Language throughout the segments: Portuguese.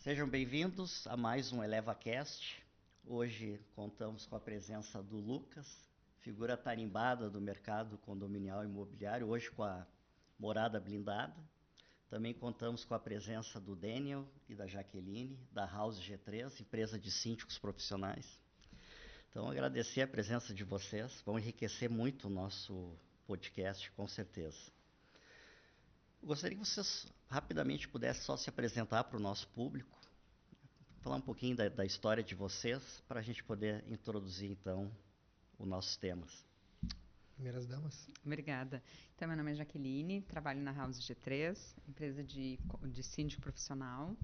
Sejam bem-vindos a mais um ElevaCast. Hoje contamos com a presença do Lucas, figura tarimbada do mercado condominial e imobiliário, hoje com a morada blindada. Também contamos com a presença do Daniel e da Jaqueline, da House G3, empresa de síndicos profissionais. Então, agradecer a presença de vocês, vão enriquecer muito o nosso podcast, com certeza. Eu gostaria que vocês rapidamente pudessem só se apresentar para o nosso público, falar um pouquinho da história de vocês, para a gente poder introduzir, então, os nossos temas. Primeiras damas. Obrigada. Então, meu nome é Jaqueline, trabalho na House G3, empresa de síndico profissional.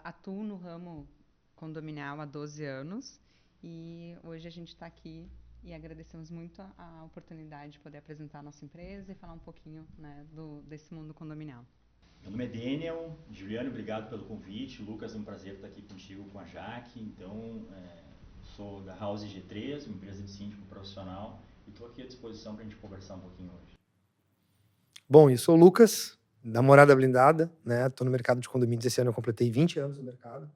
Atuo no ramo condominial há 12 anos e hoje a gente está aqui e agradecemos muito a oportunidade de poder apresentar a nossa empresa e falar um pouquinho, né, desse mundo condominial. Meu nome é Daniel. Juliano, obrigado pelo convite. Lucas, é um prazer estar aqui contigo, com a Jaque. Então, sou da House G3, uma empresa de síndico profissional, e estou aqui à disposição para a gente conversar um pouquinho hoje. Bom, eu sou o Lucas, da Morada Blindada, né? Estou no mercado de condomínios. Esse ano eu completei 20 anos no mercado.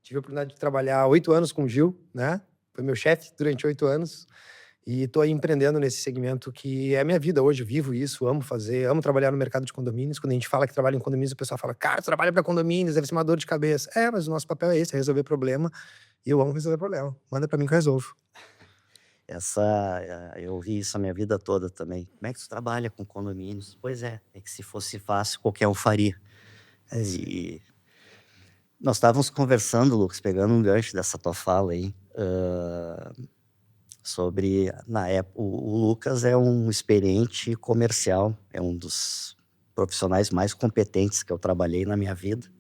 Tive a oportunidade de trabalhar 8 anos com o Gil, né? Foi meu chefe durante 8 anos. E estou aí empreendendo nesse segmento que é a minha vida hoje. Eu vivo isso, amo fazer, amo trabalhar no mercado de condomínios. Quando a gente fala que trabalha em condomínios, o pessoal fala, cara, você trabalha para condomínios, deve ser uma dor de cabeça. Mas o nosso papel é esse, é resolver problema. E eu amo resolver problema. Manda para mim que eu resolvo. Eu ouvi isso a minha vida toda também. Como é que tu trabalha com condomínios? Pois é que se fosse fácil, qualquer um faria. E nós estávamos conversando, Lucas, pegando um gancho dessa tua fala aí, sobre, na época, o Lucas é um experiente comercial, é um dos profissionais mais competentes que eu trabalhei na minha vida,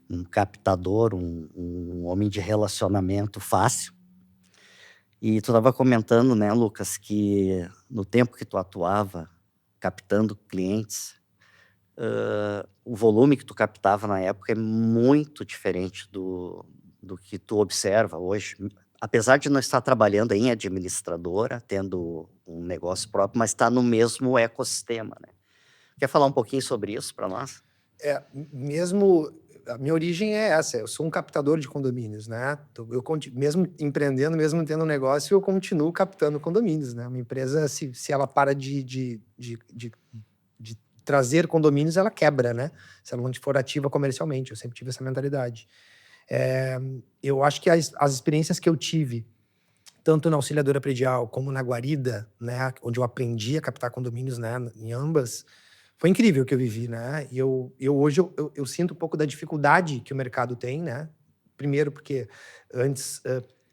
um captador, um homem de relacionamento fácil. E tu estava comentando, né, Lucas, que no tempo que tu atuava captando clientes, o volume que tu captava na época é muito diferente do que tu observa hoje. Apesar de não estar trabalhando em administradora, tendo um negócio próprio, mas está no mesmo ecossistema, né? Quer falar um pouquinho sobre isso para nós? A minha origem é essa, eu sou um captador de condomínios, né? Mesmo empreendendo, mesmo tendo um negócio, eu continuo captando condomínios, né? Uma empresa, se ela para de trazer condomínios, ela quebra, né? Se ela não for ativa comercialmente, eu sempre tive essa mentalidade. Eu acho que as experiências que eu tive, tanto na auxiliadora predial como na guarida, né, onde eu aprendi a captar condomínios, né, em ambas, foi incrível o que eu vivi, né? E hoje eu sinto um pouco da dificuldade que o mercado tem, né? Primeiro porque antes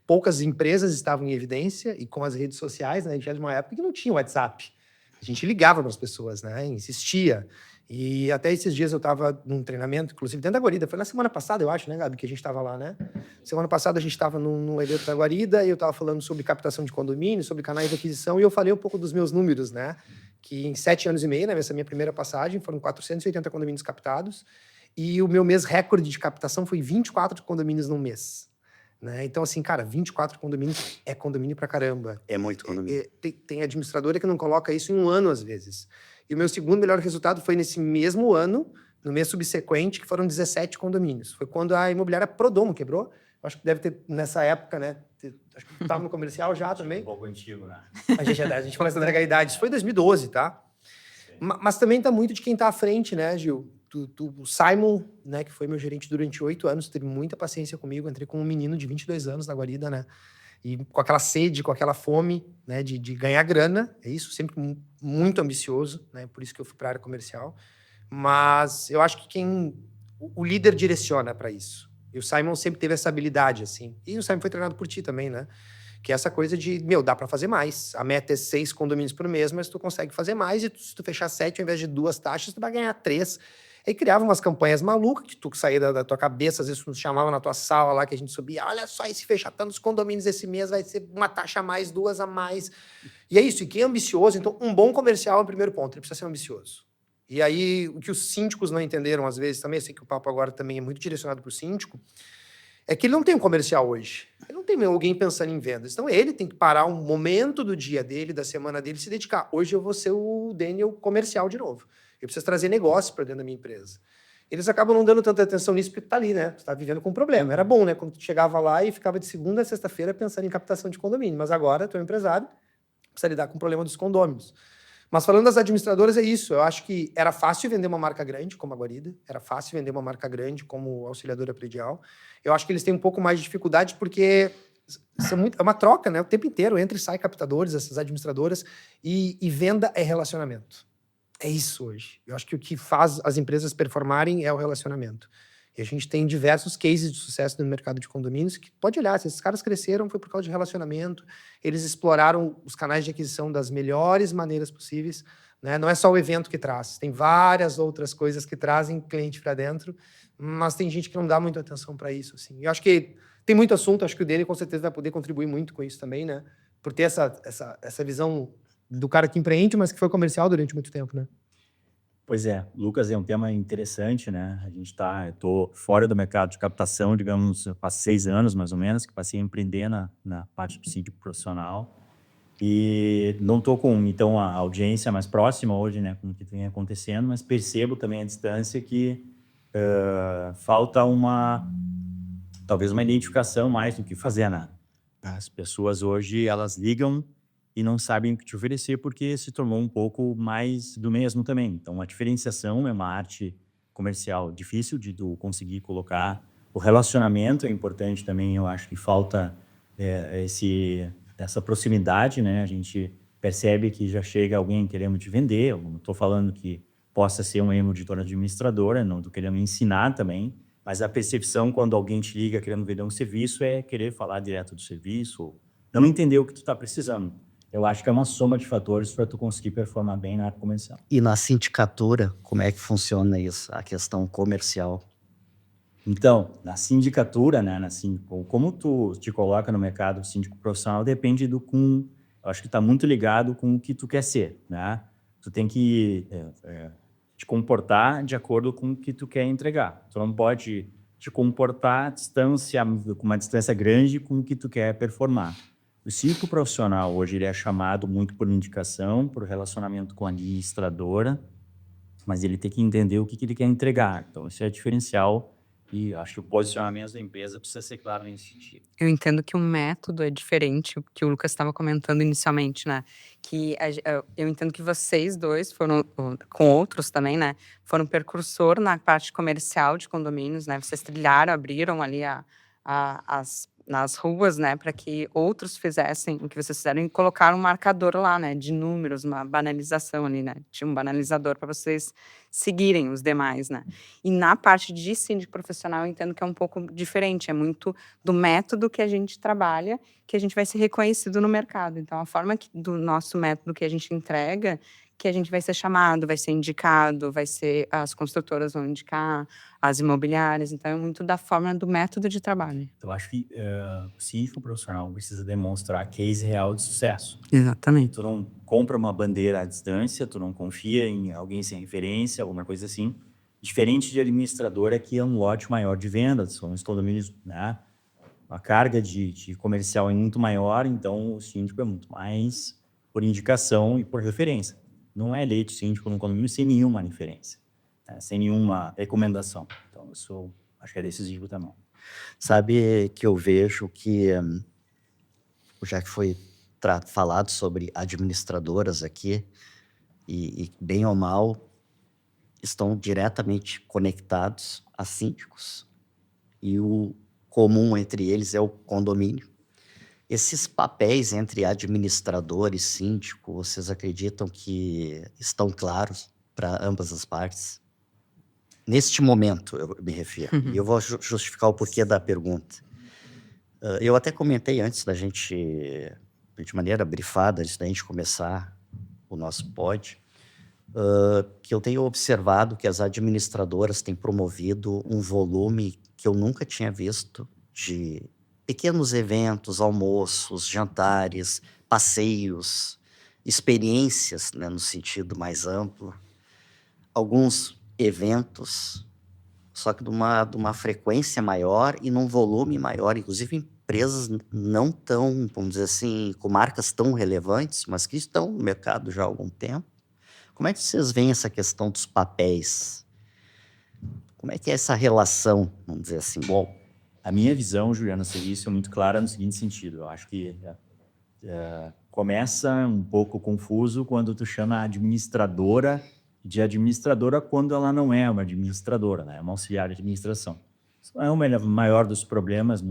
poucas empresas estavam em evidência e com as redes sociais, né? A gente era de uma época que não tinha WhatsApp. A gente ligava para as pessoas, né? Insistia. E até esses dias eu estava num treinamento, inclusive dentro da guarida. Foi na semana passada, eu acho, né, Gabi, que a gente estava lá, né? Semana passada a gente estava num evento da guarida e eu estava falando sobre captação de condomínio, sobre canais de aquisição, e eu falei um pouco dos meus números, né? Que em 7 anos e meio, né, nessa minha primeira passagem, foram 480 condomínios captados, e o meu mês recorde de captação foi 24 condomínios num mês. Né? Então, assim, cara, 24 condomínios é condomínio pra caramba. É muito condomínio. Tem administradora que não coloca isso em um ano, às vezes. E o meu segundo melhor resultado foi nesse mesmo ano, no mês subsequente, que foram 17 condomínios. Foi quando a imobiliária Prodomo quebrou. Acho que deve ter, nessa época, né? Acho que estava no comercial já também. Um pouco antigo, né? A gente começa a entregar a idade. Isso foi 2012, tá? Mas também tá muito de quem tá à frente, né, Gil? O Simon, né, que foi meu gerente durante 8 anos, teve muita paciência comigo. Entrei com um menino de 22 anos na guarida, né? E com aquela sede, com aquela fome, né, de ganhar grana. É isso, sempre muito ambicioso, né? Por isso que eu fui para a área comercial. Mas eu acho que o líder direciona para isso. E o Simon sempre teve essa habilidade, assim. E o Simon foi treinado por ti também, né? Que é essa coisa de, dá para fazer mais. A meta é 6 condomínios por mês, mas tu consegue fazer mais. E se tu fechar 7, ao invés de 2 taxas, tu vai ganhar 3. Aí criava umas campanhas malucas, que tu saía da tua cabeça, às vezes tu nos chamava na tua sala lá, que a gente subia, olha só, esse fechar tantos condomínios esse mês vai ser uma taxa a mais, 2 a mais. E é isso, e quem é ambicioso, então um bom comercial é o primeiro ponto, ele precisa ser ambicioso. E aí, o que os síndicos não entenderam, às vezes, também, eu sei que o papo agora também é muito direcionado para o síndico, é que ele não tem um comercial hoje. Ele não tem alguém pensando em vendas. Então, ele tem que parar um momento do dia dele, da semana dele, e se dedicar. Hoje eu vou ser o Daniel comercial de novo. Eu preciso trazer negócio para dentro da minha empresa. eles acabam não dando tanta atenção nisso porque tu tá ali, né? Tu tá vivendo com um problema. Era bom, né? Quando tu chegava lá e ficava de segunda a sexta-feira pensando em captação de condomínio. Mas agora tu é um empresário, precisa lidar com o problema dos condôminos. Mas falando das administradoras, é isso. Eu acho que era fácil vender uma marca grande como a Guarida, era fácil vender uma marca grande como Auxiliadora Predial. Eu acho que eles têm um pouco mais de dificuldade porque é uma troca, né? O tempo inteiro, entra e sai captadores, essas administradoras, e venda é relacionamento. É isso hoje. Eu acho que o que faz as empresas performarem é o relacionamento. E a gente tem diversos cases de sucesso no mercado de condomínios que pode olhar, se esses caras cresceram foi por causa de relacionamento, eles exploraram os canais de aquisição das melhores maneiras possíveis, né? Não é só o evento que traz, tem várias outras coisas que trazem cliente para dentro, mas tem gente que não dá muita atenção para isso, assim. Eu acho que tem muito assunto, acho que o dele com certeza vai poder contribuir muito com isso também, né? Por ter essa visão do cara que empreende, mas que foi comercial durante muito tempo, né? Pois é, Lucas, é um tema interessante, né? Eu tô fora do mercado de captação, digamos, faz 6 anos mais ou menos, que passei a empreender na parte do síndico profissional. E não tô com, então, a audiência mais próxima hoje, né, com o que vem acontecendo, mas percebo também a distância que falta talvez uma identificação mais do que fazer, né? As pessoas hoje, elas ligam e não sabem o que te oferecer porque se tornou um pouco mais do mesmo também. Então, a diferenciação é uma arte comercial difícil de tu conseguir colocar. O relacionamento é importante também, eu acho que falta essa proximidade, né? A gente percebe que já chega alguém querendo te vender. Eu não estou falando que possa ser uma editora administradora, não estou querendo ensinar também, mas a percepção quando alguém te liga querendo vender um serviço é querer falar direto do serviço, ou não entender o que tu está precisando. Eu acho que é uma soma de fatores para tu conseguir performar bem na área comercial. E na sindicatura, como é que funciona isso, a questão comercial? Então, na sindicatura, né, como tu te coloca no mercado síndico profissional, depende eu acho que está muito ligado com o que tu quer ser, né? Tu tem que te comportar de acordo com o que tu quer entregar. Tu não pode te comportar com uma distância grande com o que tu quer performar. O síndico profissional hoje ele é chamado muito por indicação, por relacionamento com a administradora, mas ele tem que entender o que ele quer entregar. Então, esse é o diferencial e acho que o posicionamento da empresa precisa ser claro nesse sentido. Eu entendo que o método é diferente, o que o Lucas estava comentando inicialmente, né? Eu entendo que vocês dois foram, com outros também, né? Foram precursor na parte comercial de condomínios, né? Vocês trilharam, abriram ali nas ruas, né, para que outros fizessem o que vocês fizeram e colocaram um marcador lá, né, de números, uma banalização ali, né, tinha um banalizador para vocês seguirem os demais, né. E na parte de síndico profissional eu entendo que é um pouco diferente, é muito do método que a gente trabalha, que a gente vai ser reconhecido no mercado. Então a forma do nosso método que a gente entrega, que a gente vai ser chamado, vai ser indicado, as construtoras vão indicar, as imobiliárias, então é muito da forma do método de trabalho. Eu acho que o síndico profissional precisa demonstrar case real de sucesso. Exatamente. Tu não compra uma bandeira à distância, tu não confia em alguém sem referência, alguma coisa assim. Diferente de administradora, que é um lote maior de vendas, são os condomínios, né? A carga de comercial é muito maior, então o síndico é muito mais por indicação e por referência. Não é eleito síndico no condomínio sem nenhuma referência, né? Sem nenhuma recomendação. Então, isso acho que é decisivo também. Sabe que eu vejo que, já que foi falado sobre administradoras aqui, e bem ou mal, estão diretamente conectados a síndicos. E o comum entre eles é o condomínio. Esses papéis entre administrador e síndico, vocês acreditam que estão claros para ambas as partes? Neste momento, eu me refiro. E eu vou justificar o porquê da pergunta. Eu até comentei antes da gente, de maneira brifada, antes da gente começar o nosso pod, que eu tenho observado que as administradoras têm promovido um volume que eu nunca tinha visto de pequenos eventos, almoços, jantares, passeios, experiências, né, no sentido mais amplo. Alguns eventos, só que de uma frequência maior e num volume maior, inclusive empresas não tão, vamos dizer assim, com marcas tão relevantes, mas que estão no mercado já há algum tempo. Como é que vocês veem essa questão dos papéis? Como é que é essa relação, vamos dizer assim? Bom, a minha visão, Juliano, sobre isso é muito clara no seguinte sentido. Eu acho que começa um pouco confuso quando tu chama a administradora de administradora quando ela não é uma administradora, né? É uma auxiliar de administração. Isso é o maior dos problemas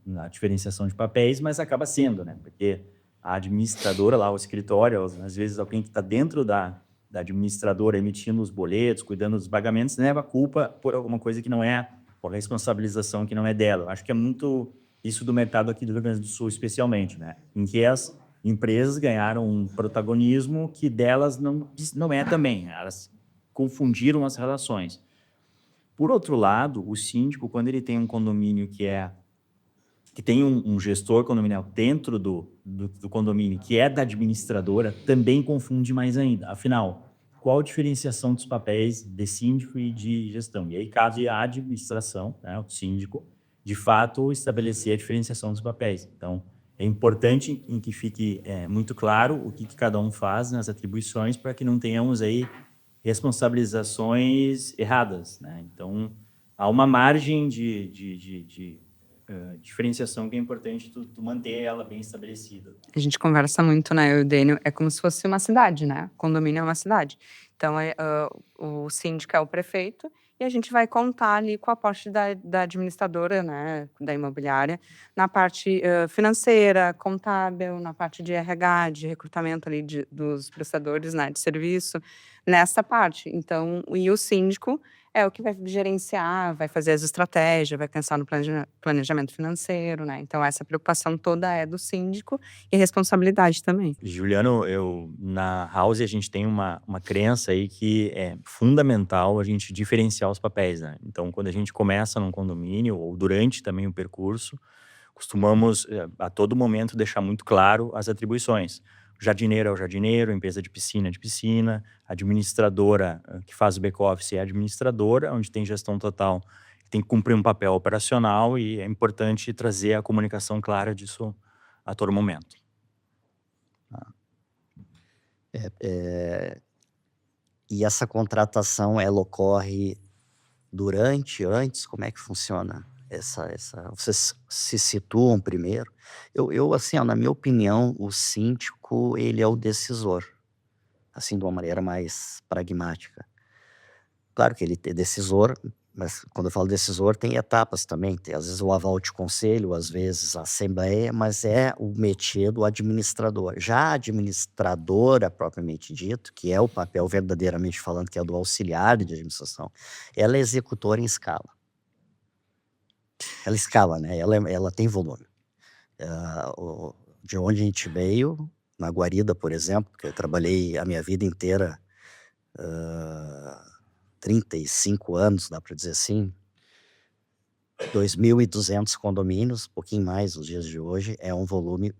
na diferenciação de papéis, mas acaba sendo, né? Porque a administradora lá, o escritório, às vezes alguém que está dentro da administradora emitindo os boletos, cuidando dos pagamentos, leva a culpa por alguma coisa que não é, por responsabilização que não é dela. Eu acho que é muito isso do mercado aqui do Rio Grande do Sul, especialmente, né? Em que as empresas ganharam um protagonismo que delas não é também. Elas confundiram as relações. Por outro lado, o síndico, quando ele tem um condomínio que tem um gestor condominial dentro do condomínio, que é da administradora, também confunde mais ainda. Afinal, qual a diferenciação dos papéis de síndico e de gestão? E aí cabe à administração, né, o síndico, de fato, estabelecer a diferenciação dos papéis. Então, é importante em que fique muito claro o que cada um faz nas atribuições para que não tenhamos aí responsabilizações erradas, né? Então, há uma margem de diferenciação que é importante tu manter ela bem estabelecida. A gente conversa muito, né, eu e o Dênio, é como se fosse uma cidade, né? Condomínio é uma cidade. Então, o síndico é o prefeito e a gente vai contar ali com a parte da administradora, né, da imobiliária, na parte financeira, contábil, na parte de RH, de recrutamento ali dos prestadores, né, de serviço, nessa parte. Então, e o síndico é o que vai gerenciar, vai fazer as estratégias, vai pensar no planejamento financeiro, né? Então, essa preocupação toda é do síndico e responsabilidade também. Juliano, na House a gente tem uma crença aí que é fundamental a gente diferenciar os papéis, né? Então, quando a gente começa num condomínio ou durante também o percurso, costumamos a todo momento deixar muito claro as atribuições. O jardineiro é o jardineiro, a empresa de piscina é de piscina, a administradora que faz o back-office é a administradora, onde tem gestão total, tem que cumprir um papel operacional e é importante trazer a comunicação clara disso a todo momento. E essa contratação, ela ocorre durante, antes? Como é que funciona? Vocês se situam primeiro? Assim, ó, na minha opinião, o síndico, ele é o decisor, assim, de uma maneira mais pragmática. Claro que ele é decisor, mas quando eu falo decisor, tem etapas também. Tem, às vezes, o aval de conselho, às vezes a assembleia, mas é o métier do administrador. Já a administradora, propriamente dito, que é o papel verdadeiramente falando, que é do auxiliar de administração, ela é executora em escala. Ela escala, né? Ela tem volume. De onde a gente veio, na Guarida, por exemplo, que eu trabalhei a minha vida inteira, 35 anos, dá para dizer assim, 2.200 condomínios, um pouquinho mais nos dias de hoje, é um volume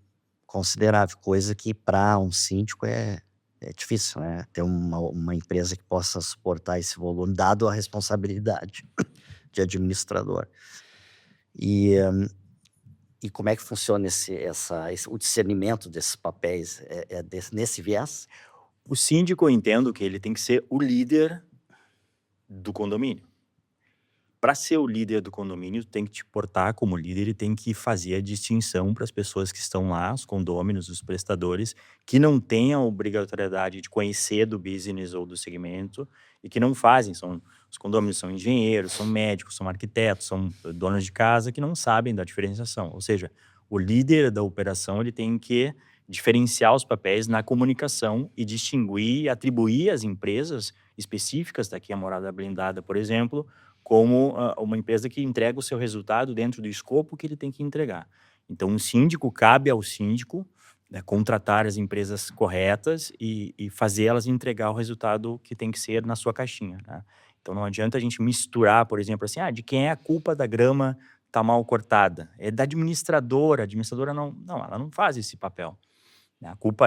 considerável, coisa que para um síndico é difícil, né? Ter uma empresa que possa suportar esse volume, dado a responsabilidade de administrador. E como é que funciona o discernimento desses papéis? Nesse viés? O síndico, eu entendo que ele tem que ser o líder do condomínio. Para ser o líder do condomínio, tem que te portar como líder e tem que fazer a distinção para as pessoas que estão lá, os condôminos, os prestadores, que não têm a obrigatoriedade de conhecer do business ou do segmento e que não fazem. Os condôminos são engenheiros, são médicos, são arquitetos, são donos de casa que não sabem da diferenciação. Ou seja, o líder da operação ele tem que diferenciar os papéis na comunicação e distinguir e atribuir às empresas específicas, daqui a morada blindada, por exemplo, como uma empresa que entrega o seu resultado dentro do escopo que ele tem que entregar. Então, um síndico, cabe ao síndico, né, contratar as empresas corretas e fazer elas entregar o resultado que tem que ser na sua caixinha, né? Então, não adianta a gente misturar, por exemplo, assim, de quem é a culpa da grama tá mal cortada? É da administradora. A administradora ela não faz esse papel. A culpa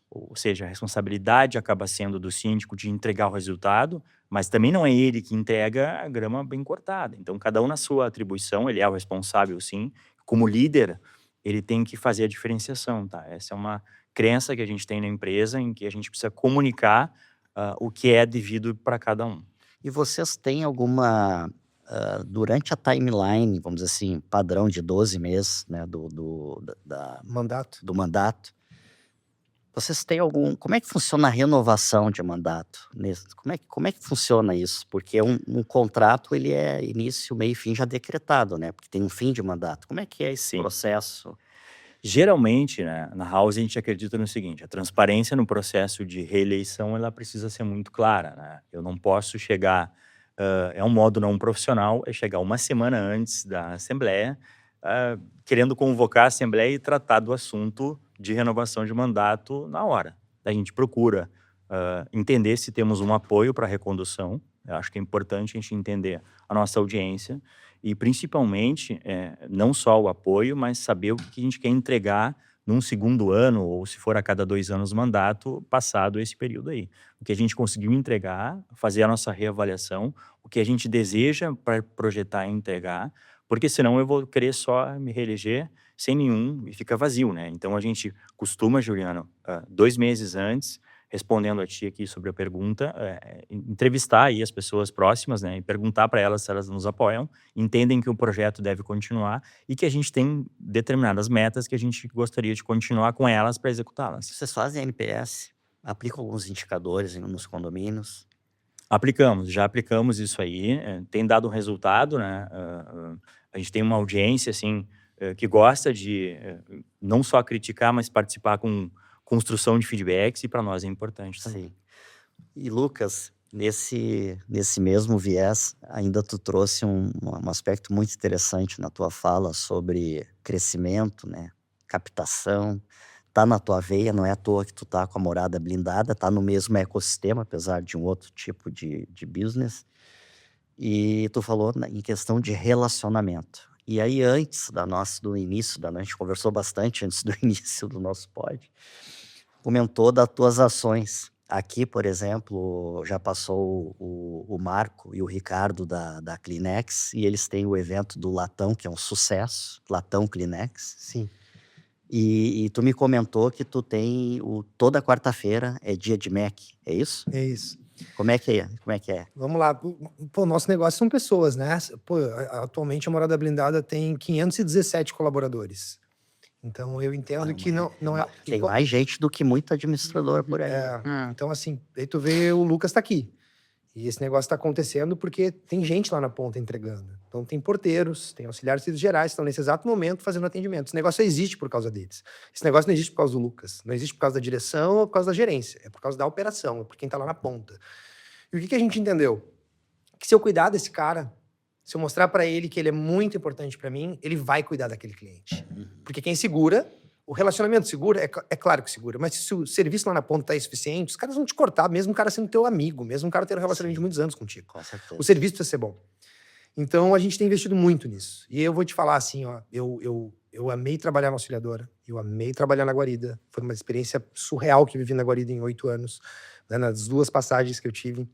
ou seja, a responsabilidade acaba sendo do síndico de entregar o resultado, mas também não é ele que entrega a grama bem cortada. Então, cada um na sua atribuição, ele é o responsável, sim. Como líder, ele tem que fazer a diferenciação, tá? Essa é uma crença que a gente tem na empresa, em que a gente precisa comunicar o que é devido para cada um. E vocês têm alguma, durante a timeline, vamos dizer assim, padrão de 12 meses, né, Mandato. do mandato, vocês têm como é que funciona a renovação de mandato? Como é que funciona isso? Porque um contrato, ele é início, meio e fim já decretado, né? Porque tem um fim de mandato. Como é que é esse Sim. processo? Geralmente, né, na House a gente acredita no seguinte: a transparência no processo de reeleição ela precisa ser muito clara, né? Eu não posso chegar, é um modo não profissional, é chegar uma semana antes da Assembleia, querendo convocar a Assembleia e tratar do assunto de renovação de mandato na hora. A gente procura entender se temos um apoio para a recondução. Eu acho que é importante a gente entender a nossa audiência e, principalmente, não só o apoio, mas saber o que a gente quer entregar num segundo ano, ou se for a cada 2 anos mandato, passado esse período aí. O que a gente conseguiu entregar, fazer a nossa reavaliação, o que a gente deseja para projetar e entregar, porque senão eu vou querer só me reeleger sem nenhum e fica vazio, né? Então a gente costuma, Juliano, 2 meses antes, respondendo a ti aqui sobre a pergunta, entrevistar aí as pessoas próximas, né, e perguntar para elas se elas nos apoiam, entendem que o projeto deve continuar e que a gente tem determinadas metas que a gente gostaria de continuar com elas para executá-las. Vocês fazem NPS? Aplicam alguns indicadores nos condomínios? Já aplicamos isso aí, tem dado um resultado, né? A gente tem uma audiência, assim, que gosta de não só criticar, mas participar com construção de feedbacks, e para nós é importante também. Sim. E Lucas, nesse mesmo viés, ainda tu trouxe um aspecto muito interessante na tua fala sobre crescimento, né? Captação. Tá na tua veia, não é à toa que tu tá com a morada blindada, tá no mesmo ecossistema, apesar de um outro tipo de business. E tu falou em questão de relacionamento. E aí, antes do início a gente conversou bastante antes do início do nosso pod, comentou das tuas ações. Aqui, por exemplo, já passou o Marco e o Ricardo da Kleenex, e eles têm o evento do Latão, que é um sucesso, Latão Kleenex. Sim. E tu me comentou que tu tem toda quarta-feira é dia de Mac, é isso? É isso. Como é que é? Vamos lá. Pô, nosso negócio são pessoas, né? Pô, atualmente a Morada Blindada tem 517 colaboradores. Então eu entendo que não é. Tem mais gente do que muito administrador por aí. Então, assim, aí tu vê o Lucas tá aqui. E esse negócio tá acontecendo porque tem gente lá na ponta entregando. Então tem porteiros, tem auxiliares de serviços gerais que estão nesse exato momento fazendo atendimento. Esse negócio existe por causa deles. Esse negócio não existe por causa do Lucas. Não existe por causa da direção ou por causa da gerência. É por causa da operação, é por quem tá lá na ponta. E o que a gente entendeu? Que se eu cuidar desse cara, se eu mostrar para ele que ele é muito importante para mim, ele vai cuidar daquele cliente. Porque quem segura, o relacionamento segura, é claro que segura, mas se o serviço lá na ponta tá insuficiente, os caras vão te cortar, mesmo o cara sendo teu amigo, mesmo o cara tendo um relacionamento de muitos anos contigo. Com certeza. O serviço precisa ser bom. Então, a gente tem investido muito nisso. E eu vou te falar assim, ó, eu amei trabalhar na auxiliadora, eu amei trabalhar na guarida. Foi uma experiência surreal que eu vivi na guarida em 8 anos, né, nas 2 passagens que eu tive.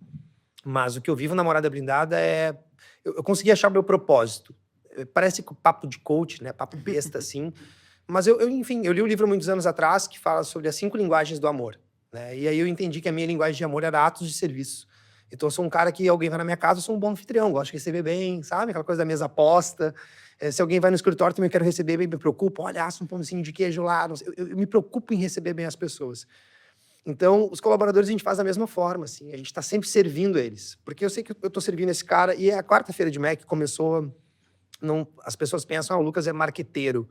Mas o que eu vivo na Morada Blindada é... Eu consegui achar o meu propósito. Parece papo de coach, né? Papo besta, assim. Mas enfim, eu li um livro muitos anos atrás que fala sobre as 5 linguagens do amor, né? E aí eu entendi que a minha linguagem de amor era atos de serviço. Então eu sou um cara que alguém vai na minha casa, eu sou um bom anfitrião, gosto de receber bem, sabe? Aquela coisa da mesa posta. Se alguém vai no escritório, também quero receber bem, me preocupo. Olha, assa um pãozinho de queijo lá. Eu me preocupo em receber bem as pessoas. Então, os colaboradores a gente faz da mesma forma, assim. A gente está sempre servindo eles. Porque eu sei que eu estou servindo esse cara. E a quarta-feira de Mac começou... as pessoas pensam, o Lucas é marqueteiro.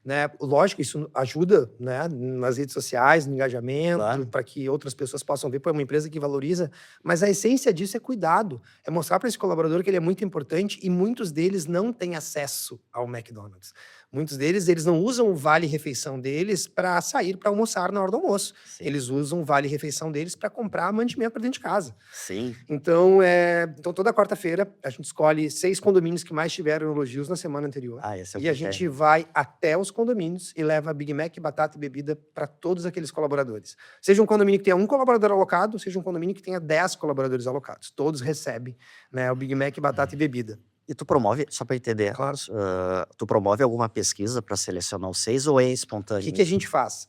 Né? Lógico, isso ajuda, né, nas redes sociais, no engajamento, Claro. para que outras pessoas possam ver, pô, é uma empresa que valoriza, mas a essência disso é cuidado, é mostrar para esse colaborador que ele é muito importante e muitos deles não têm acesso ao McDonald's. Muitos deles, eles não usam o vale-refeição deles para sair para almoçar na hora do almoço. Sim. Eles usam o vale-refeição deles para comprar mantimento para dentro de casa. Sim. Então, toda quarta-feira, a gente escolhe 6 condomínios que mais tiveram elogios na semana anterior. Esse é o E a critério. gente vai até os condomínios e leva Big Mac, batata e bebida para todos aqueles colaboradores. Seja um condomínio que tenha 1 colaborador alocado, seja um condomínio que tenha 10 colaboradores alocados. Todos recebem, né, o Big Mac, batata e bebida. E tu promove, só para entender, Claro. tu promove alguma pesquisa para selecionar os 6 ou é O espontâneo? que a gente faz?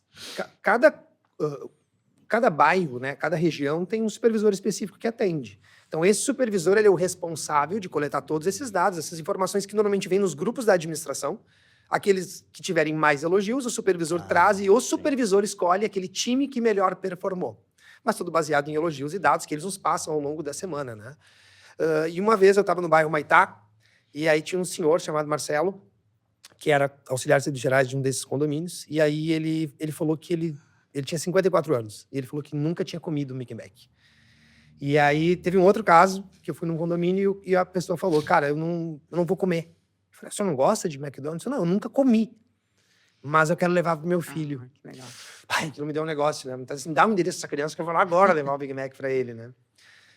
Cada bairro, né, cada região tem um supervisor específico que atende. Então, esse supervisor ele é o responsável de coletar todos esses dados, essas informações que normalmente vêm nos grupos da administração. Aqueles que tiverem mais elogios, o supervisor traz e o supervisor escolhe aquele time que melhor performou. Mas tudo baseado em elogios e dados que eles nos passam ao longo da semana, né? E uma vez eu estava no bairro Maitá, e aí tinha um senhor chamado Marcelo, que era auxiliar de serviços gerais de um desses condomínios, e aí ele falou que ele tinha 54 anos, e ele falou que nunca tinha comido um Big Mac. E aí teve um outro caso, que eu fui num condomínio e a pessoa falou, cara, eu não vou comer. Eu falei, o senhor não gosta de McDonald's? Não, eu nunca comi, mas eu quero levar pro meu filho. Que legal. Pai, aquilo me deu um negócio, né? Então, assim, dá um endereço dessa criança que eu vou lá agora levar o Big Mac para ele, né?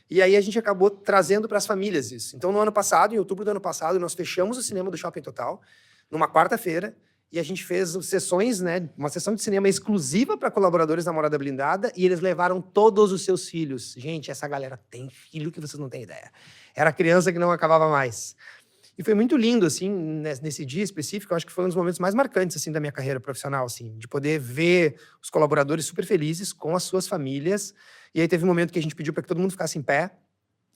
E aí a gente acabou trazendo para as famílias isso. Então, no ano passado, em outubro do ano passado, nós fechamos o cinema do Shopping Total, numa quarta-feira, e a gente fez sessões, né? Uma sessão de cinema exclusiva para colaboradores da Morada Blindada, e eles levaram todos os seus filhos. Gente, essa galera tem filho que vocês não têm ideia. Era criança que não acabava mais. E foi muito lindo, assim, nesse dia específico, eu acho que foi um dos momentos mais marcantes, assim, da minha carreira profissional, assim, de poder ver os colaboradores super felizes com as suas famílias. E aí teve um momento que a gente pediu para que todo mundo ficasse em pé,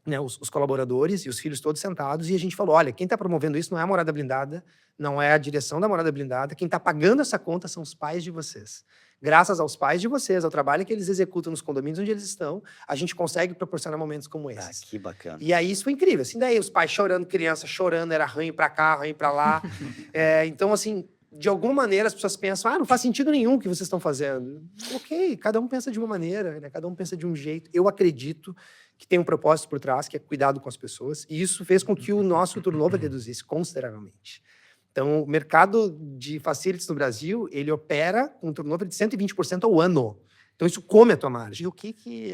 né, os colaboradores e os filhos todos sentados, e a gente falou, olha, quem está promovendo isso não é a Morada Blindada, não é a direção da Morada Blindada, quem está pagando essa conta são os pais de vocês. Graças aos pais de vocês, ao trabalho que eles executam nos condomínios onde eles estão, a gente consegue proporcionar momentos como esses. Que bacana. E aí isso foi incrível, assim, daí os pais chorando, criança chorando, era ranho pra cá, ranho pra lá. Então, assim, de alguma maneira as pessoas pensam, não faz sentido nenhum o que vocês estão fazendo. Ok, cada um pensa de uma maneira, né? Cada um pensa de um jeito. Eu acredito que tem um propósito por trás, que é cuidado com as pessoas, e isso fez com que o nosso turnover reduzisse consideravelmente. Então, o mercado de facilities no Brasil, ele opera com um turnover de 120% ao ano. Então, isso come a tua margem. E o que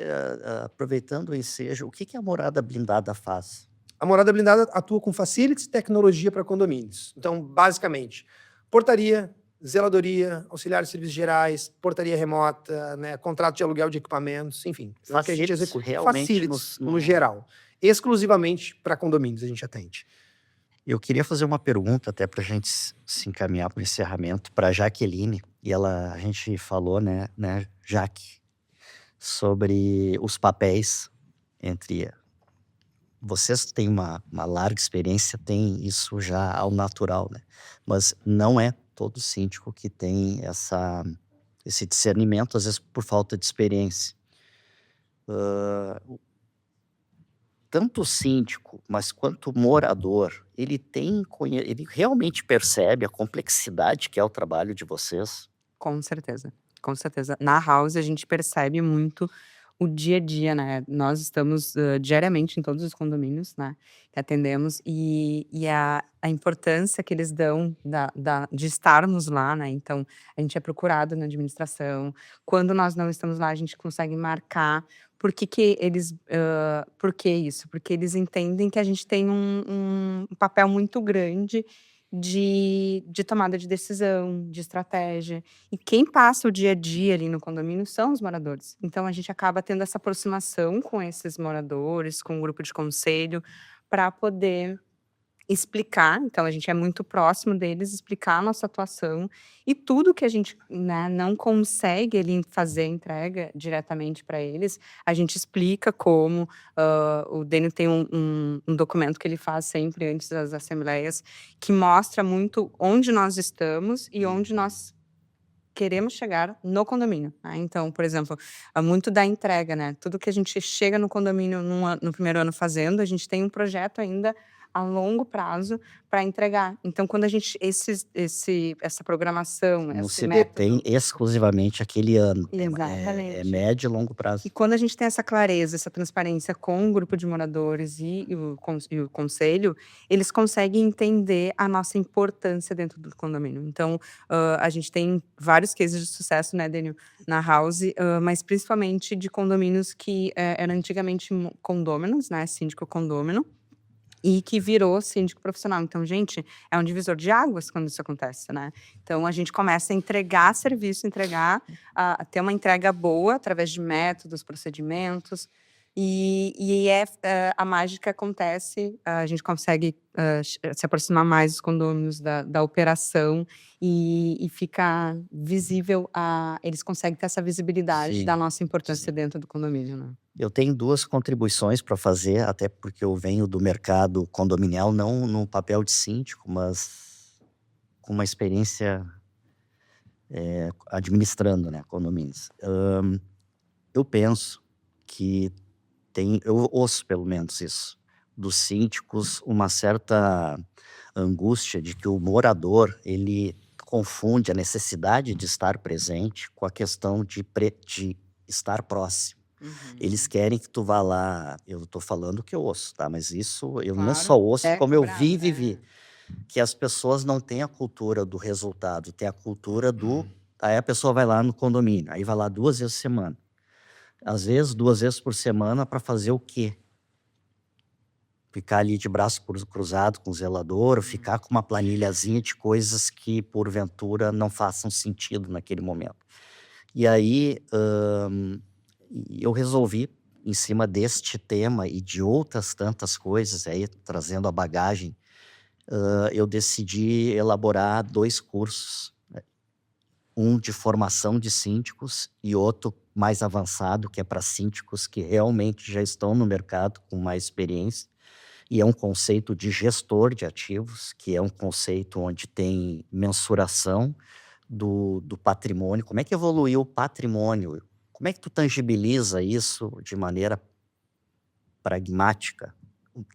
aproveitando o ensejo, o que a Morada Blindada faz? A Morada Blindada atua com facilities e tecnologia para condomínios. Então, basicamente, portaria, zeladoria, auxiliar de serviços gerais, portaria remota, né, contrato de aluguel de equipamentos, enfim. É o que a gente executa. Realmente Facilities, no geral. Exclusivamente para condomínios a gente atende. Eu queria fazer uma pergunta até para a gente se encaminhar para o encerramento para a Jaqueline. E a gente falou, né, Jaque, sobre os papéis entre... Vocês têm uma larga experiência, tem isso já ao natural, né? Mas não é todo síndico que tem esse discernimento, às vezes por falta de experiência. Tanto o síndico, mas quanto o morador, ele realmente percebe a complexidade que é o trabalho de vocês? Com certeza, com certeza. Na House a gente percebe muito o dia a dia, né? Nós estamos diariamente em todos os condomínios, né? Que atendemos e a importância que eles dão de estarmos lá, né? Então, a gente é procurado na administração. Quando nós não estamos lá, a gente consegue marcar. Por que eles... por que isso? Porque eles entendem que a gente tem um papel muito grande de tomada de decisão, de estratégia. E quem passa o dia a dia ali no condomínio são os moradores. Então, a gente acaba tendo essa aproximação com esses moradores, com o grupo de conselho, para poder explicar. Então, a gente é muito próximo deles, explicar a nossa atuação e tudo que a gente, né, não consegue ali fazer a entrega diretamente para eles, a gente explica como. O Dênio tem um documento que ele faz sempre antes das assembleias, que mostra muito onde nós estamos e onde nós queremos chegar no condomínio, né? Então, por exemplo, muito da entrega, né? Tudo que a gente chega no condomínio no primeiro ano fazendo, a gente tem um projeto ainda a longo prazo para entregar. Então, quando a gente essa programação, No esse CD método, tem exclusivamente aquele ano. exatamente. É médio e longo prazo. E quando a gente tem essa clareza, essa transparência com o grupo de moradores e o conselho, eles conseguem entender a nossa importância dentro do condomínio. Então, a gente tem vários cases de sucesso, né, Dênio, na House, mas principalmente de condomínios que eram antigamente condôminos, né, síndico condômino, e que virou síndico profissional. Então, gente, é um divisor de águas quando isso acontece, né? Então, a gente começa a entregar serviço, a ter uma entrega boa através de métodos, procedimentos. A mágica acontece, a gente consegue se aproximar mais dos condôminos da operação e fica visível, eles conseguem ter essa visibilidade Sim, da nossa importância sim. dentro do condomínio, né? Eu tenho 2 contribuições para fazer, até porque eu venho do mercado condominial, não no papel de síndico, mas com uma experiência, administrando, né, condomínios. Eu penso que eu ouço pelo menos isso, dos síndicos, uma certa angústia de que o morador, ele confunde a necessidade de estar presente com a questão de estar próximo. Eles querem que tu vá lá, eu tô falando o que eu ouço, tá, mas isso eu não só Claro, ouço, é como eu cobrado, vivi, que as pessoas não têm a cultura do resultado, tem a cultura do aí a pessoa vai lá no condomínio, aí vai lá 2 vezes por semana. Às vezes 2 vezes por semana para fazer o quê? Ficar ali de braço cruzado com o zelador, ou ficar com uma planilhazinha de coisas que porventura não façam sentido naquele momento. E aí, eu resolvi, em cima deste tema e de outras tantas coisas aí, trazendo a bagagem, eu decidi elaborar 2 cursos, né, um de formação de síndicos e outro mais avançado, que é para síndicos que realmente já estão no mercado com mais experiência, e é um conceito de gestor de ativos, que é um conceito onde tem mensuração do patrimônio. Como é que evoluiu o patrimônio? Como é que tu tangibiliza isso de maneira pragmática?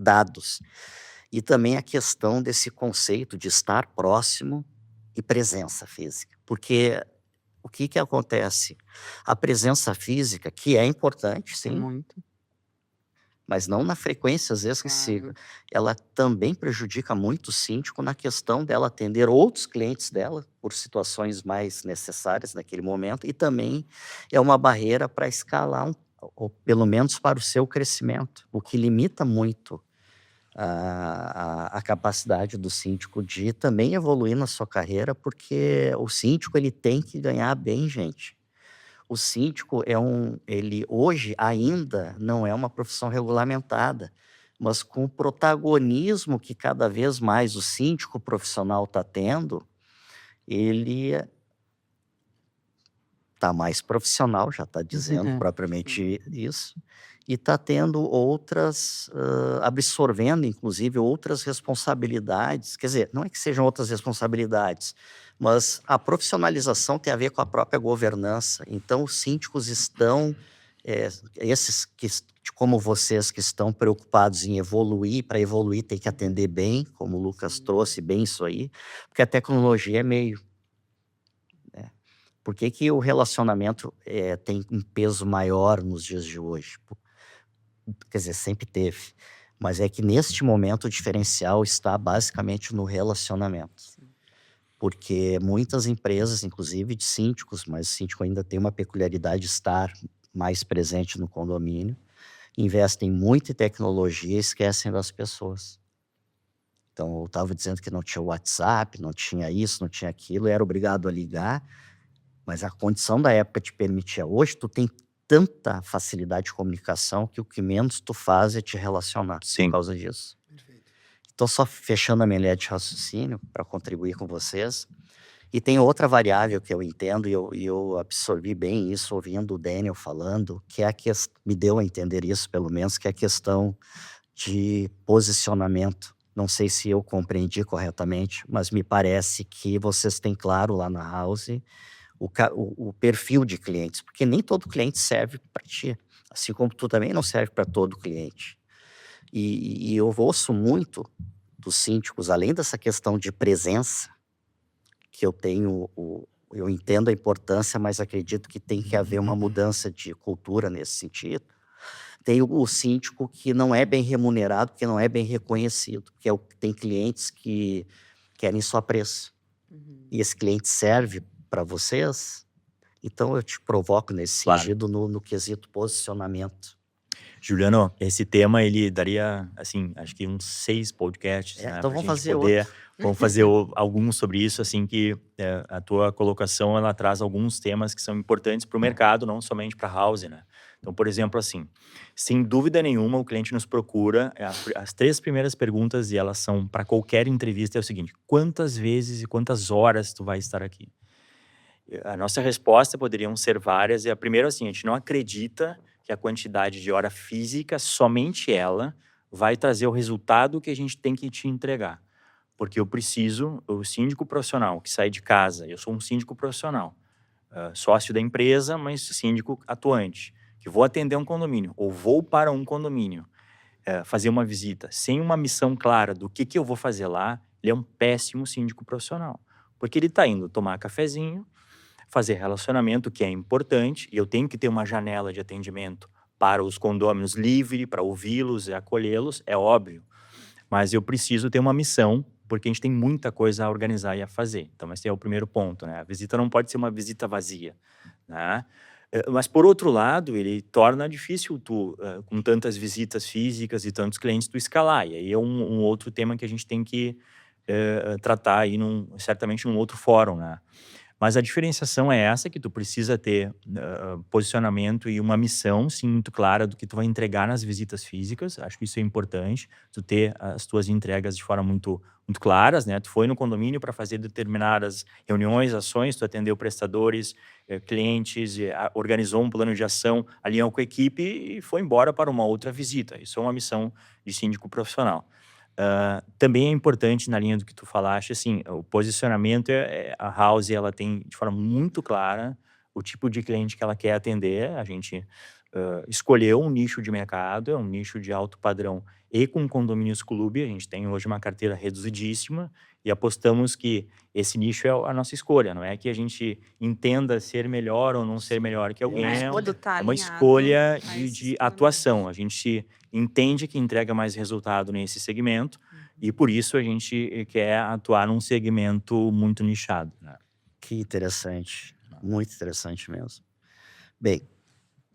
Dados. E também a questão desse conceito de estar próximo e presença física. Porque o que acontece? A presença física, que é importante, sim, Muito. mas não na frequência, às vezes, que Claro. ela também prejudica muito o síndico na questão dela atender outros clientes dela, por situações mais necessárias naquele momento, e também é uma barreira para escalar, ou pelo menos para o seu crescimento, o que limita muito a capacidade do síndico de também evoluir na sua carreira, porque o síndico ele tem que ganhar bem, gente. O síndico ele hoje ainda não é uma profissão regulamentada, mas com o protagonismo que cada vez mais o síndico profissional está tendo, ele está mais profissional, já está dizendo propriamente isso, e está tendo outras, absorvendo inclusive outras responsabilidades, quer dizer, não é que sejam outras responsabilidades, mas a profissionalização tem a ver com a própria governança. Então os síndicos estão, esses como vocês que estão preocupados em evoluir, para evoluir tem que atender bem, como o Lucas trouxe bem isso aí, porque a tecnologia é meio. Por que o relacionamento tem um peso maior nos dias de hoje? Quer dizer, sempre teve. Mas é que neste momento o diferencial está basicamente no relacionamento. Porque muitas empresas, inclusive de síndicos, mas o síndico ainda tem uma peculiaridade de estar mais presente no condomínio, investem muito em tecnologia e esquecem das pessoas. Então, eu estava dizendo que não tinha WhatsApp, não tinha isso, não tinha aquilo, eu era obrigado a ligar. Mas a condição da época te permitia. Hoje, tu tem tanta facilidade de comunicação que o que menos tu faz é te relacionar por causa disso. Perfeito. Então, só fechando a minha linha de raciocínio para contribuir com vocês. E tem outra variável que eu entendo, e eu absorvi bem isso ouvindo o Daniel falando, que é me deu a entender isso, pelo menos, que é a questão de posicionamento. Não sei se eu compreendi corretamente, mas me parece que vocês têm claro lá na House o perfil de clientes, porque nem todo cliente serve para ti, assim como tu também não serve para todo cliente. E eu ouço muito dos síndicos, além dessa questão de presença, que eu entendo a importância, mas acredito que tem que haver uma mudança de cultura nesse sentido. Tem o síndico que não é bem remunerado, porque não é bem reconhecido, porque tem clientes que querem só preço. E esse cliente serve para vocês, então eu te provoco nesse sentido no quesito posicionamento. Juliano, esse tema ele daria, assim, acho que uns 6 podcasts, né, Então pra vamos gente fazer poder, outro. vamos fazer alguns sobre isso, assim, que a tua colocação, ela traz alguns temas que são importantes para o mercado, não somente para a House, né? Então, por exemplo, assim, sem dúvida nenhuma, o cliente nos procura, as 3 primeiras perguntas, e elas são para qualquer entrevista, é o seguinte: quantas vezes e quantas horas tu vai estar aqui? A nossa resposta poderiam ser várias, e a primeira, assim, a gente não acredita que a quantidade de hora física, somente ela, vai trazer o resultado que a gente tem que te entregar. Porque eu preciso, o síndico profissional que sai de casa, eu sou um síndico profissional, sócio da empresa, mas síndico atuante, que vou atender um condomínio, ou vou para um condomínio, fazer uma visita, sem uma missão clara do que eu vou fazer lá, ele é um péssimo síndico profissional. Porque ele está indo tomar cafezinho, fazer relacionamento, que é importante, e eu tenho que ter uma janela de atendimento para os condôminos livre, para ouvi-los e acolhê-los, é óbvio. Mas eu preciso ter uma missão, porque a gente tem muita coisa a organizar e a fazer. Então, esse é o primeiro ponto, né? A visita não pode ser uma visita vazia, né? Mas, por outro lado, ele torna difícil tu, com tantas visitas físicas e tantos clientes, tu escalar. E aí é um outro tema que a gente tem que tratar aí, certamente, num outro fórum, né? Mas a diferenciação é essa, que tu precisa ter posicionamento e uma missão, sim, muito clara do que tu vai entregar nas visitas físicas. Acho que isso é importante, tu ter as tuas entregas de forma muito, muito claras, né? Tu foi no condomínio para fazer determinadas reuniões, ações, tu atendeu prestadores, clientes, organizou um plano de ação, alinhou com a equipe e foi embora para uma outra visita. Isso é uma missão de síndico profissional. Também é importante, na linha do que tu falaste, assim, o posicionamento, a House, ela tem de forma muito clara o tipo de cliente que ela quer atender. A gente escolheu um nicho de mercado, é um nicho de alto padrão e com condomínios clube. A gente tem hoje uma carteira reduzidíssima e apostamos que esse nicho é a nossa escolha. Não é que a gente entenda ser melhor ou não ser melhor que alguém, é Tudo tá uma alinhado escolha a de esses atuação. A gente entende que entrega mais resultado nesse segmento e por isso a gente quer atuar num segmento muito nichado, né? Que interessante, muito interessante mesmo. Bem,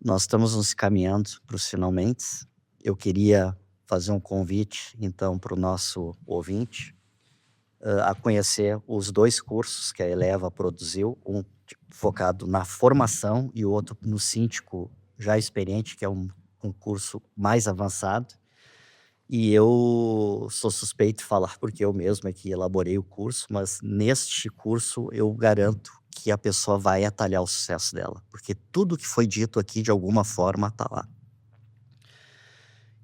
nós estamos nos caminhando para os finalmente. Eu queria fazer um convite, então, para o nosso ouvinte a conhecer os 2 cursos que a Eleva produziu, um focado na formação e o outro no síndico já experiente, que é um curso mais avançado. E eu sou suspeito de falar porque eu mesmo é que elaborei o curso, mas neste curso eu garanto que a pessoa vai atalhar o sucesso dela, porque tudo que foi dito aqui, de alguma forma, está lá.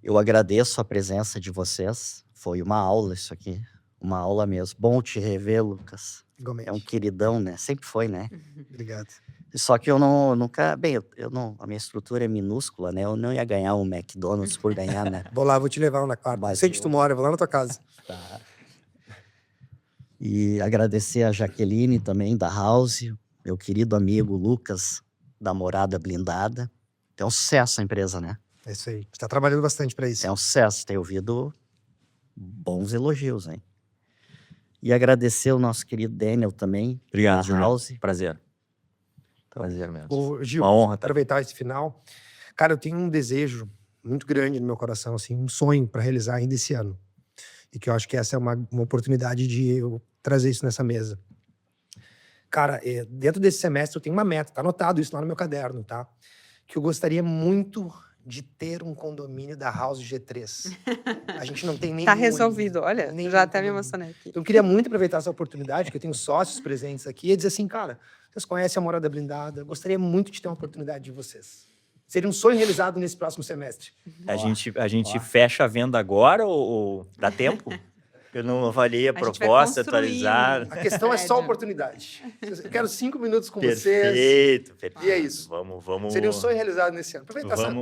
Eu agradeço a presença de vocês, foi uma aula isso aqui, uma aula mesmo. Bom te rever, Lucas. Igualmente. É um queridão, né? Sempre foi, né? Obrigado. Só que eu nunca, bem, eu não, a minha estrutura é minúscula, né? Eu não ia ganhar um McDonald's por ganhar, né? Vou lá, vou te levar na quarta. Mas Sei que tu mora, vou lá na tua casa. Tá. E agradecer a Jaqueline também, da House, meu querido amigo Lucas, da Morada Blindada. É um sucesso a empresa, né? É isso aí. Você tá trabalhando bastante para isso. É um sucesso, tenho ouvido bons elogios, hein? E agradecer o nosso querido Daniel também, Obrigado, da Juliano. House. Prazer. Prazer mesmo. Ô, Gil, Uma honra, tá? aproveitar esse final. Cara, eu tenho um desejo muito grande no meu coração, assim, um sonho para realizar ainda esse ano. E que eu acho que essa é uma oportunidade de eu trazer isso nessa mesa. Cara, dentro desse semestre eu tenho uma meta, tá anotado isso lá no meu caderno, tá? Que eu gostaria muito de ter um condomínio da House G3. A gente não tem nem Tá resolvido, olha, nenhum já até me condomínio. emocionei aqui. Então, eu queria muito aproveitar essa oportunidade, que eu tenho sócios presentes aqui, e dizer assim, cara, vocês conhecem a Morada Blindada, eu gostaria muito de ter uma oportunidade de vocês. Seria um sonho realizado nesse próximo semestre. A gente fecha a venda agora ou dá tempo? Eu não avaliei a A gente vai proposta construir atualizada. A questão é só Prédio. oportunidade. Eu quero 5 minutos com vocês. Perfeito, perfeito. E é isso. Vamos. Seria um sonho realizado nesse ano.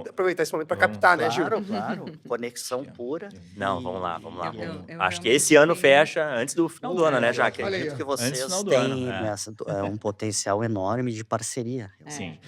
Aproveitar esse momento para vamos. captar, né, Gil? Claro. Conexão pura. Não, vamos lá. Eu Acho que realmente esse ano tenho- fecha antes do final do ano, né, Jaque? Olha aí, Acredito que Antes do vocês final do ano, têm um potencial enorme de parceria. Sim.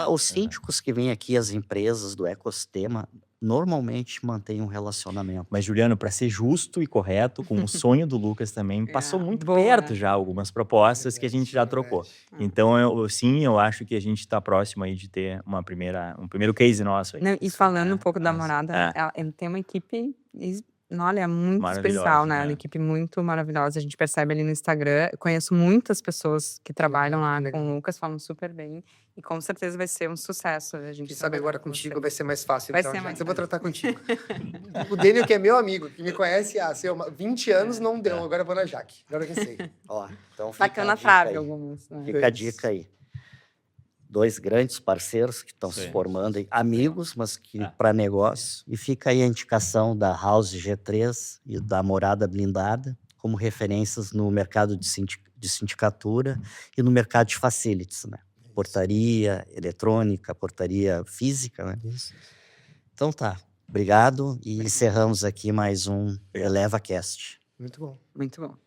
Os síndicos que vêm aqui, as empresas do ecossistema, normalmente mantêm um relacionamento. Mas, Juliano, para ser justo e correto, com o sonho do Lucas também, passou muito Boa. perto já algumas propostas que a gente já trocou. Então, eu acho que a gente está próximo aí de ter um primeiro case nosso aí. Não, e falando um pouco da mas- Morada, é. ela tem uma equipe Olha, é muito Maravilhosa, especial, né? né? Uma equipe muito maravilhosa. A gente percebe ali no Instagram. Eu conheço muitas pessoas que trabalham lá legal. com o Lucas, falam super bem. E com certeza vai ser um sucesso a gente Quem sabe trabalhar agora com contigo você. vai ser mais fácil. Vai então, ser já mais que eu vou fácil. tratar contigo. O Daniel, que é meu amigo, que me conhece há 20 anos, não deu. Agora eu vou na Jaque. Agora eu já sei. Ó, então fica Tacando a a dica trave aí. algumas, né? Fica a dica aí. 2 grandes parceiros que estão Isso se aí. formando, aí, amigos, mas que É. para negócio. E fica aí a indicação da House G3 e da Morada Blindada como referências no mercado de sindicatura e no mercado de facilities, né? Portaria eletrônica, portaria física, né? Isso. Então tá. Obrigado e encerramos aqui mais um ElevaCast. Muito bom. Muito bom.